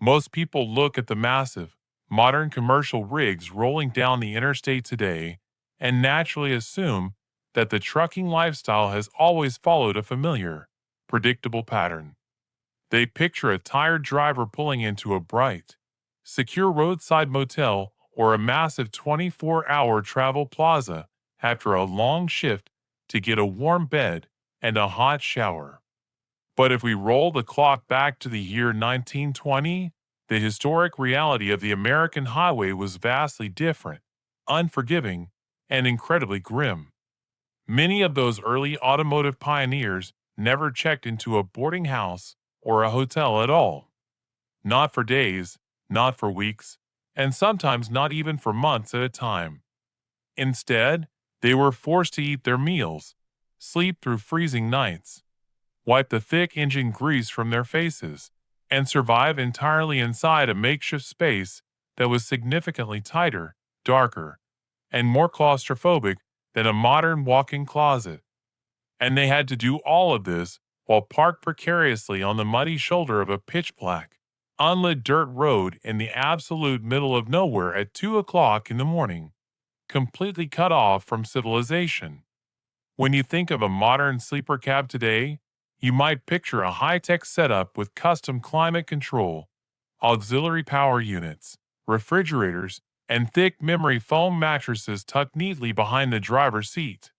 Most people look at the massive, modern commercial rigs rolling down the interstate today and naturally assume that the trucking lifestyle has always followed a familiar, predictable pattern. They picture a tired driver pulling into a bright, secure roadside motel or a massive 24-hour travel plaza after a long shift to get a warm bed and a hot shower. But if we roll the clock back to the year 1920, the historic reality of the American highway was vastly different, unforgiving, and incredibly grim. Many of those early automotive pioneers never checked into a boarding house or a hotel at all. Not for days, not for weeks, and sometimes not even for months at a time. Instead, they were forced to eat their meals, sleep through freezing nights, wipe the thick engine grease from their faces, and survive entirely inside a makeshift space that was significantly tighter, darker, and more claustrophobic than a modern walk-in closet. And they had to do all of this while parked precariously on the muddy shoulder of a pitch-black, unlit dirt road in the absolute middle of nowhere at 2 o'clock in the morning, completely cut off from civilization. When you think of a modern sleeper cab today, you might picture a high-tech setup with custom climate control, auxiliary power units, refrigerators, and thick memory foam mattresses tucked neatly behind the driver's seat.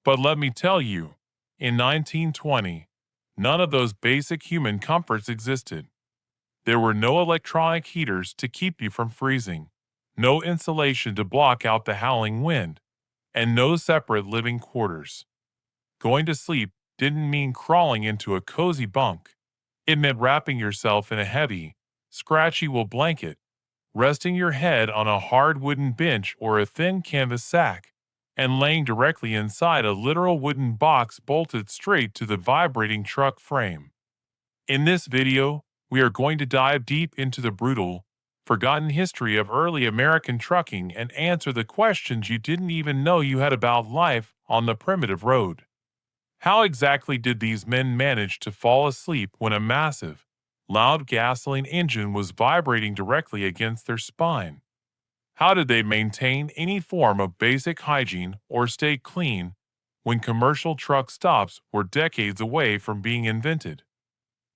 But let me tell you, in 1920, none of those basic human comforts existed. There were no electronic heaters to keep you from freezing, no insulation to block out the howling wind, and no separate living quarters. Going to sleep didn't mean crawling into a cozy bunk. It meant wrapping yourself in a heavy, scratchy wool blanket, resting your head on a hard wooden bench or a thin canvas sack, and laying directly inside a literal wooden box bolted straight to the vibrating truck frame. In this video, we are going to dive deep into the brutal, forgotten history of early American trucking and answer the questions you didn't even know you had about life on the primitive road. How exactly did these men manage to fall asleep when a massive, loud gasoline engine was vibrating directly against their spine? How did they maintain any form of basic hygiene or stay clean when commercial truck stops were decades away from being invented?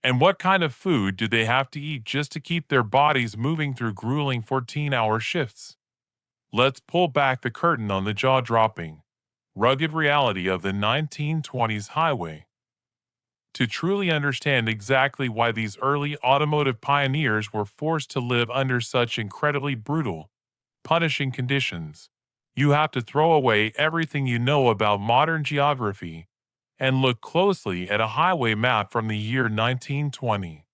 And what kind of food did they have to eat just to keep their bodies moving through grueling 14-hour shifts? Let's pull back the curtain on the jaw-dropping, rugged reality of the 1920s highway. To truly understand exactly why these early automotive pioneers were forced to live under such incredibly brutal, punishing conditions, you have to throw away everything you know about modern geography and look closely at a highway map from the year 1920.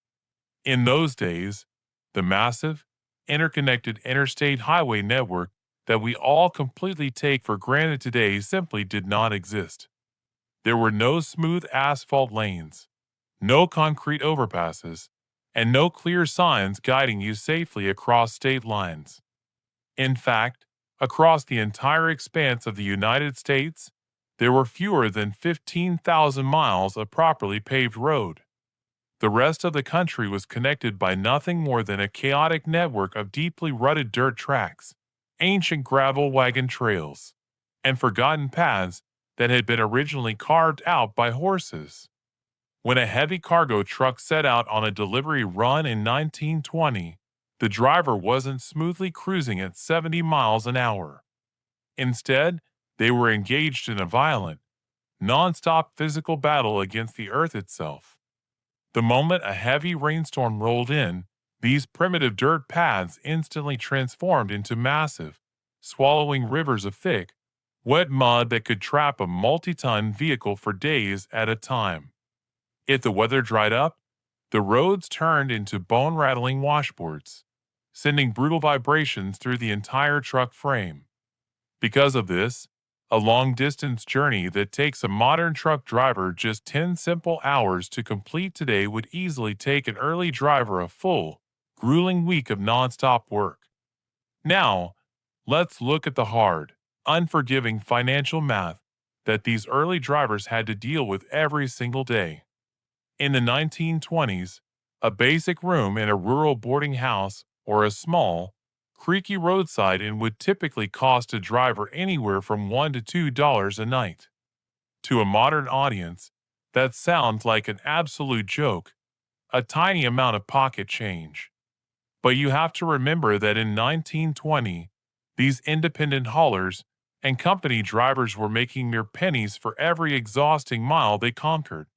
In those days, the massive, interconnected interstate highway network that we all completely take for granted today simply did not exist. There were no smooth asphalt lanes, no concrete overpasses, and no clear signs guiding you safely across state lines. In fact, across the entire expanse of the United States, there were fewer than 15,000 miles of properly paved road. The rest of the country was connected by nothing more than a chaotic network of deeply rutted dirt tracks, ancient gravel wagon trails, and forgotten paths that had been originally carved out by horses. When a heavy cargo truck set out on a delivery run in 1920, the driver wasn't smoothly cruising at 70 miles an hour. Instead, they were engaged in a violent, non-stop physical battle against the earth itself. The moment a heavy rainstorm rolled in, these primitive dirt paths instantly transformed into massive, swallowing rivers of thick, wet mud that could trap a multi-ton vehicle for days at a time. If the weather dried up, the roads turned into bone-rattling washboards, sending brutal vibrations through the entire truck frame. Because of this, a long-distance journey that takes a modern truck driver just 10 simple hours to complete today would easily take an early driver a full, grueling week of non-stop work. Now, let's look at the hard, unforgiving financial math that these early drivers had to deal with every single day. In the 1920s, A basic room in a rural boarding house or a small, creaky roadside inn would typically cost a driver anywhere from $1 to $2 a night. To a modern audience, that sounds like an absolute joke, a tiny amount of pocket change. But you have to remember that in 1920, these independent haulers and company drivers were making mere pennies for every exhausting mile they conquered.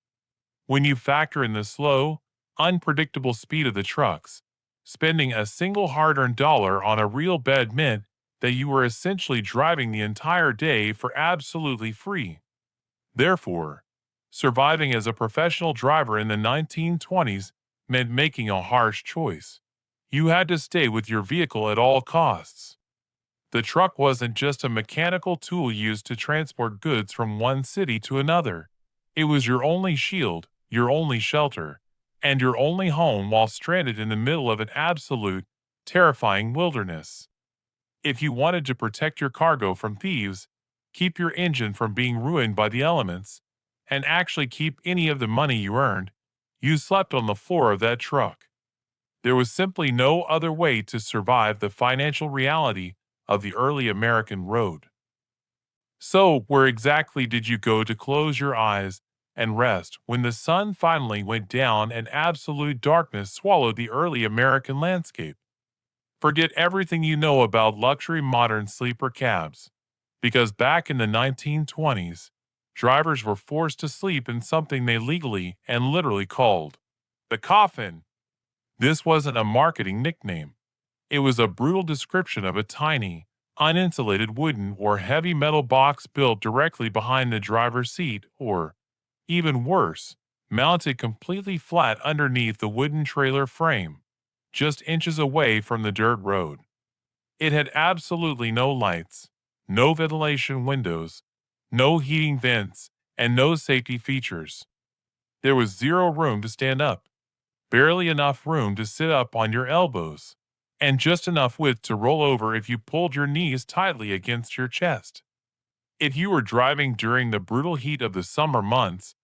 When you factor in the slow, unpredictable speed of the trucks, spending a single hard-earned dollar on a real bed meant that you were essentially driving the entire day for absolutely free. Therefore, surviving as a professional driver in the 1920s meant making a harsh choice. You had to stay with your vehicle at all costs. The truck wasn't just a mechanical tool used to transport goods from one city to another. It was your only shield, your only shelter, and your only home while stranded in the middle of an absolute, terrifying wilderness. If you wanted to protect your cargo from thieves, keep your engine from being ruined by the elements, and actually keep any of the money you earned, you slept on the floor of that truck. There was simply no other way to survive the financial reality of the early American road. So, where exactly did you go to close your eyes and rest when the sun finally went down and absolute darkness swallowed the early American landscape? Forget everything you know about luxury modern sleeper cabs, because back in the 1920s, drivers were forced to sleep in something they legally and literally called the coffin. This wasn't a marketing nickname. It was a brutal description of a tiny, uninsulated wooden or heavy metal box built directly behind the driver's seat or, even worse, mounted completely flat underneath the wooden trailer frame, just inches away from the dirt road. It had absolutely no lights, no ventilation windows, no heating vents, and no safety features. There was zero room to stand up, barely enough room to sit up on your elbows, and just enough width to roll over if you pulled your knees tightly against your chest. If you were driving during the brutal heat of the summer months,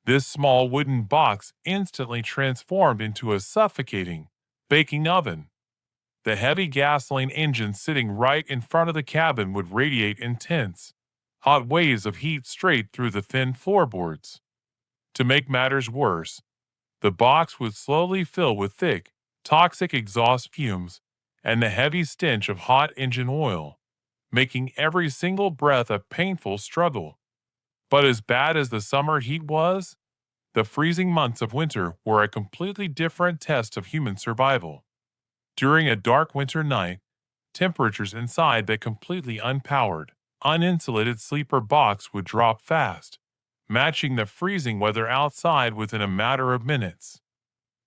this small wooden box instantly transformed into a suffocating, baking oven. The heavy gasoline engine sitting right in front of the cabin would radiate intense, hot waves of heat straight through the thin floorboards. To make matters worse, the box would slowly fill with thick, toxic exhaust fumes and the heavy stench of hot engine oil, making every single breath a painful struggle. But as bad as the summer heat was, the freezing months of winter were a completely different test of human survival. During a dark winter night, temperatures inside that completely unpowered, uninsulated sleeper box would drop fast, matching the freezing weather outside within a matter of minutes.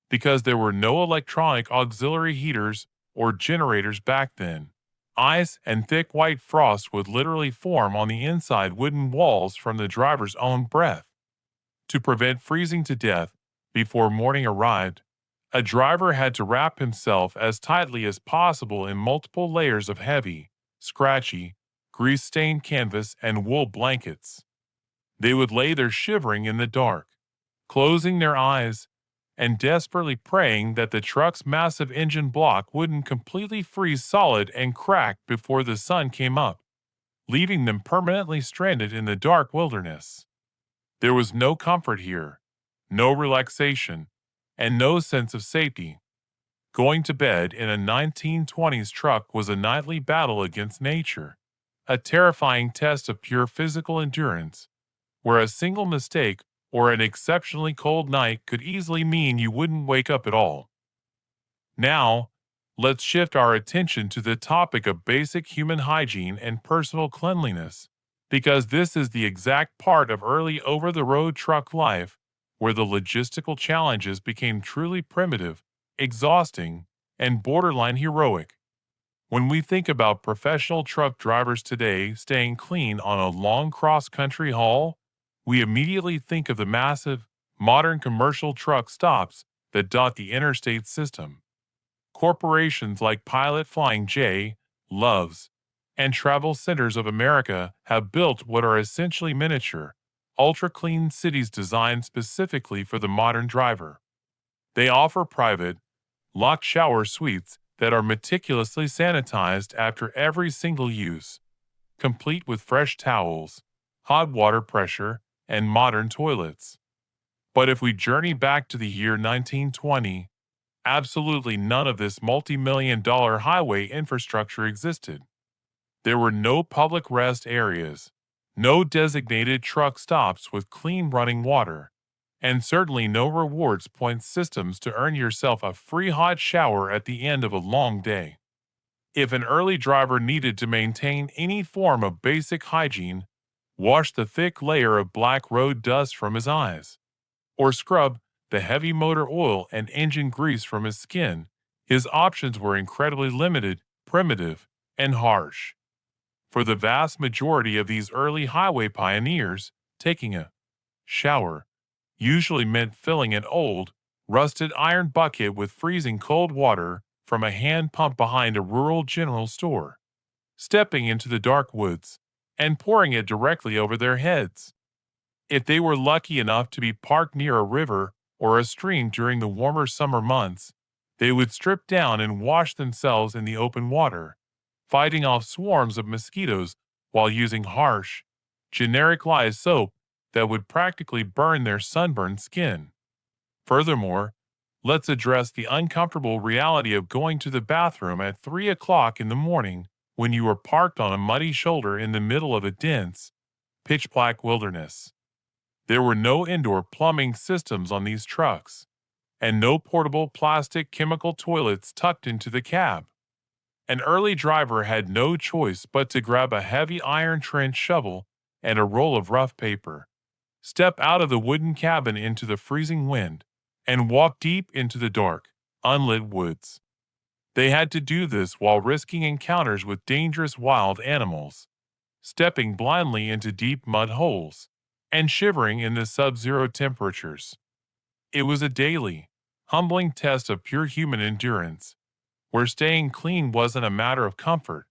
Because there were no electronic auxiliary heaters or generators back then, ice and thick white frost would literally form on the inside wooden walls from the driver's own breath. To prevent freezing to death before morning arrived, a driver had to wrap himself as tightly as possible in multiple layers of heavy, scratchy, grease-stained canvas and wool blankets. They would lay there shivering in the dark, closing their eyes, and desperately praying that the truck's massive engine block wouldn't completely freeze solid and crack before the sun came up, leaving them permanently stranded in the dark wilderness. There was no comfort here, no relaxation, and no sense of safety. Going to bed in a 1920s truck was a nightly battle against nature, a terrifying test of pure physical endurance, where a single mistake or an exceptionally cold night could easily mean you wouldn't wake up at all. Now, let's shift our attention to the topic of basic human hygiene and personal cleanliness, because this is the exact part of early over-the-road truck life where the logistical challenges became truly primitive, exhausting, and borderline heroic. When we think about professional truck drivers today staying clean on a long cross-country haul, we immediately think of the massive, modern commercial truck stops that dot the interstate system. Corporations like Pilot Flying J, Love's, and Travel Centers of America have built what are essentially miniature, ultra-clean cities designed specifically for the modern driver. They offer private, locked shower suites that are meticulously sanitized after every single use, complete with fresh towels, hot water pressure, and modern toilets. But if we journey back to the year 1920, absolutely none of this multi-million-dollar highway infrastructure existed. There were no public rest areas, no designated truck stops with clean running water, and certainly no rewards point systems to earn yourself a free hot shower at the end of a long day. If an early driver needed to maintain any form of basic hygiene, wash the thick layer of black road dust from his eyes, or scrub the heavy motor oil and engine grease from his skin, his options were incredibly limited, primitive, and harsh. For the vast majority of these early highway pioneers, taking a shower usually meant filling an old, rusted iron bucket with freezing cold water from a hand pump behind a rural general store, stepping into the dark woods, and pouring it directly over their heads. If they were lucky enough to be parked near a river or a stream during the warmer summer months, they would strip down and wash themselves in the open water, fighting off swarms of mosquitoes while using harsh, generic lye soap that would practically burn their sunburned skin. Furthermore, let's address the uncomfortable reality of going to the bathroom at 3 o'clock in the morning when you are parked on a muddy shoulder in the middle of a dense, pitch-black wilderness. There were no indoor plumbing systems on these trucks, and no portable plastic chemical toilets tucked into the cab. An early driver had no choice but to grab a heavy iron trench shovel and a roll of rough paper, step out of the wooden cabin into the freezing wind, and walk deep into the dark, unlit woods. They had to do this while risking encounters with dangerous wild animals, stepping blindly into deep mud holes, and shivering in the sub-zero temperatures. It was a daily, humbling test of pure human endurance, where staying clean wasn't a matter of comfort.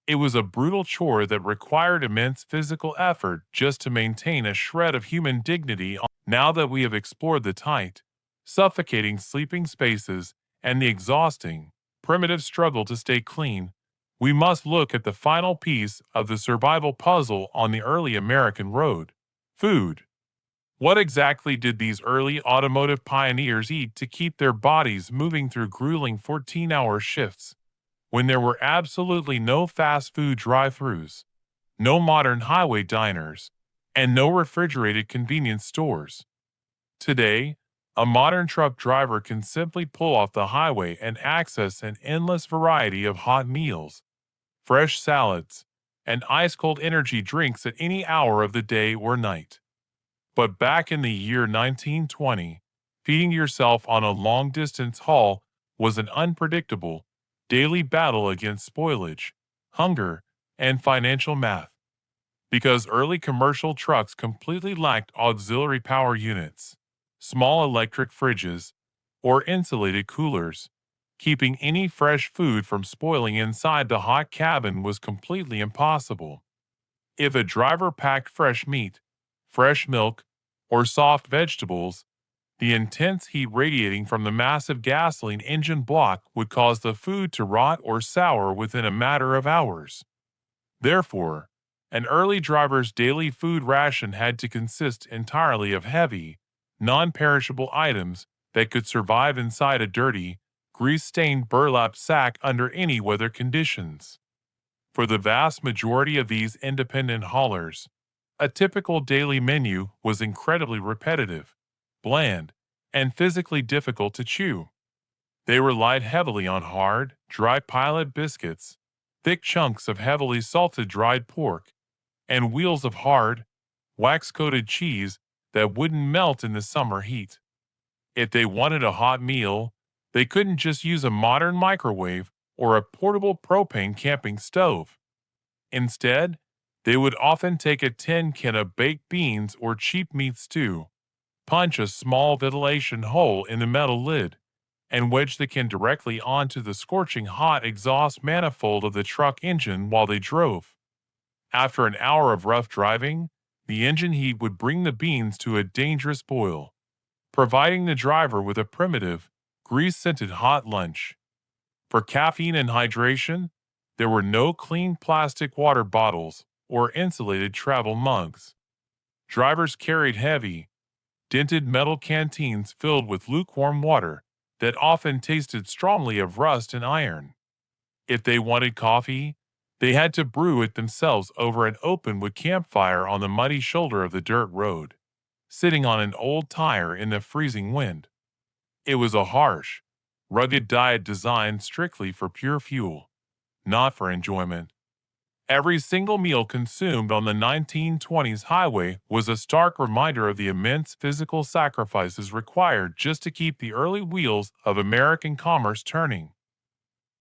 It was a brutal chore that required immense physical effort just to maintain a shred of human dignity. Now that we have explored the tight, suffocating sleeping spaces and the exhausting, primitive struggle to stay clean, we must look at the final piece of the survival puzzle on the early American road: food. What exactly did these early automotive pioneers eat to keep their bodies moving through grueling 14-hour shifts, when there were absolutely no fast food drive-thrus, no modern highway diners, and no refrigerated convenience stores? Today, a modern truck driver can simply pull off the highway and access an endless variety of hot meals, fresh salads, and ice-cold energy drinks at any hour of the day or night. But back in the year 1920, feeding yourself on a long-distance haul was an unpredictable, daily battle against spoilage, hunger, and financial math. Because early commercial trucks completely lacked auxiliary power units, small electric fridges, or insulated coolers, keeping any fresh food from spoiling inside the hot cabin was completely impossible. If a driver packed fresh meat, fresh milk, or soft vegetables, the intense heat radiating from the massive gasoline engine block would cause the food to rot or sour within a matter of hours. Therefore, an early driver's daily food ration had to consist entirely of heavy, non-perishable items that could survive inside a dirty, grease-stained burlap sack under any weather conditions. For the vast majority of these independent haulers, a typical daily menu was incredibly repetitive, bland, and physically difficult to chew. They relied heavily on hard, dry pilot biscuits, thick chunks of heavily salted dried pork, and wheels of hard, wax-coated cheese that wouldn't melt in the summer heat. If they wanted a hot meal, they couldn't just use a modern microwave or a portable propane camping stove. Instead, they would often take a tin can of baked beans or cheap meat stew, punch a small ventilation hole in the metal lid, and wedge the can directly onto the scorching hot exhaust manifold of the truck engine while they drove. After an hour of rough driving, the engine heat would bring the beans to a dangerous boil, providing the driver with a primitive, grease-scented hot lunch. For caffeine and hydration, there were no clean plastic water bottles or insulated travel mugs. Drivers carried heavy, dented metal canteens filled with lukewarm water that often tasted strongly of rust and iron. If they wanted coffee, they had to brew it themselves over an open wood campfire on the muddy shoulder of the dirt road, sitting on an old tire in the freezing wind. It was a harsh, rugged diet designed strictly for pure fuel, not for enjoyment. Every single meal consumed on the 1920s highway was a stark reminder of the immense physical sacrifices required just to keep the early wheels of American commerce turning.